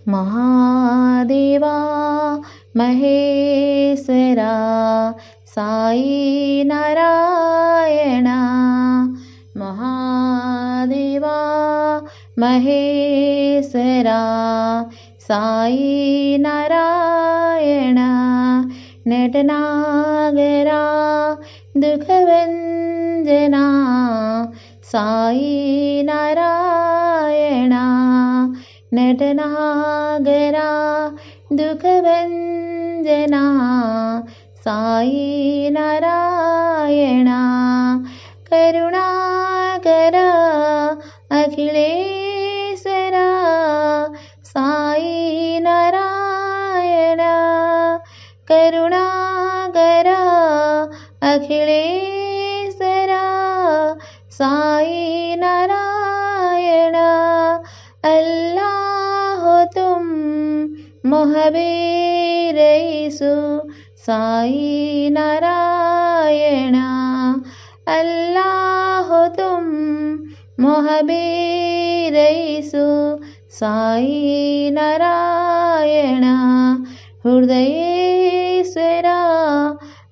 महादेवा महेश्वरा साई नारायण। महादेवा महेश्वरा साई नारायण। नटनागरा दुःखभञ्जना साई नारायण। नटनागरा दुःखभञ्जना साई नारायण। करुणाकरा अखिलेश्वरा साई नारायण। करुणाकरा अखिलेश्वरा साई नारायण। अल्लाह तुम मोहब्बे रईसु साई नारायण। अल्लाह तुम मोहब्बे रईसु साई नारायण। हृदयेश्वरा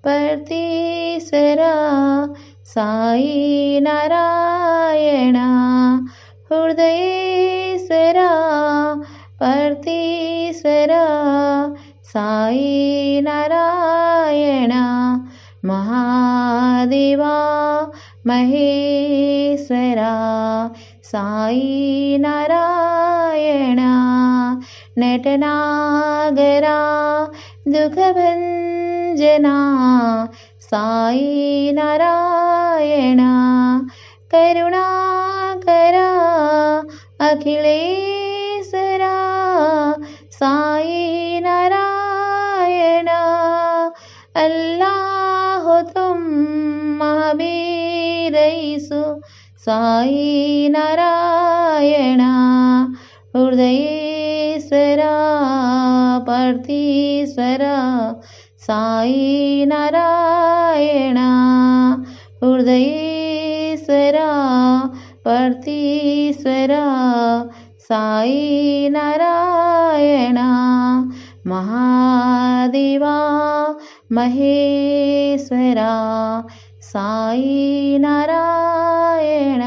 पर्तीश्वरा साई नारायण। हृदयेश्वरा पर्तीश्वरा साई नारायण। महादेवा महेश्वरा साई नारायण। नटनागरा दुःखभञ्जना साई नारायण। करुणाकरा अखिलेश्वरा साई नारायण। अल्लाह तुम मोहब्बे रईसु साई नारायण। हृदयेश्वरा पर्तीश्वरा साई नारायण। हृदयेश्वरा पर्तीश्वरा साई नारायण। महादेवा महेश्वरा साई नारायण।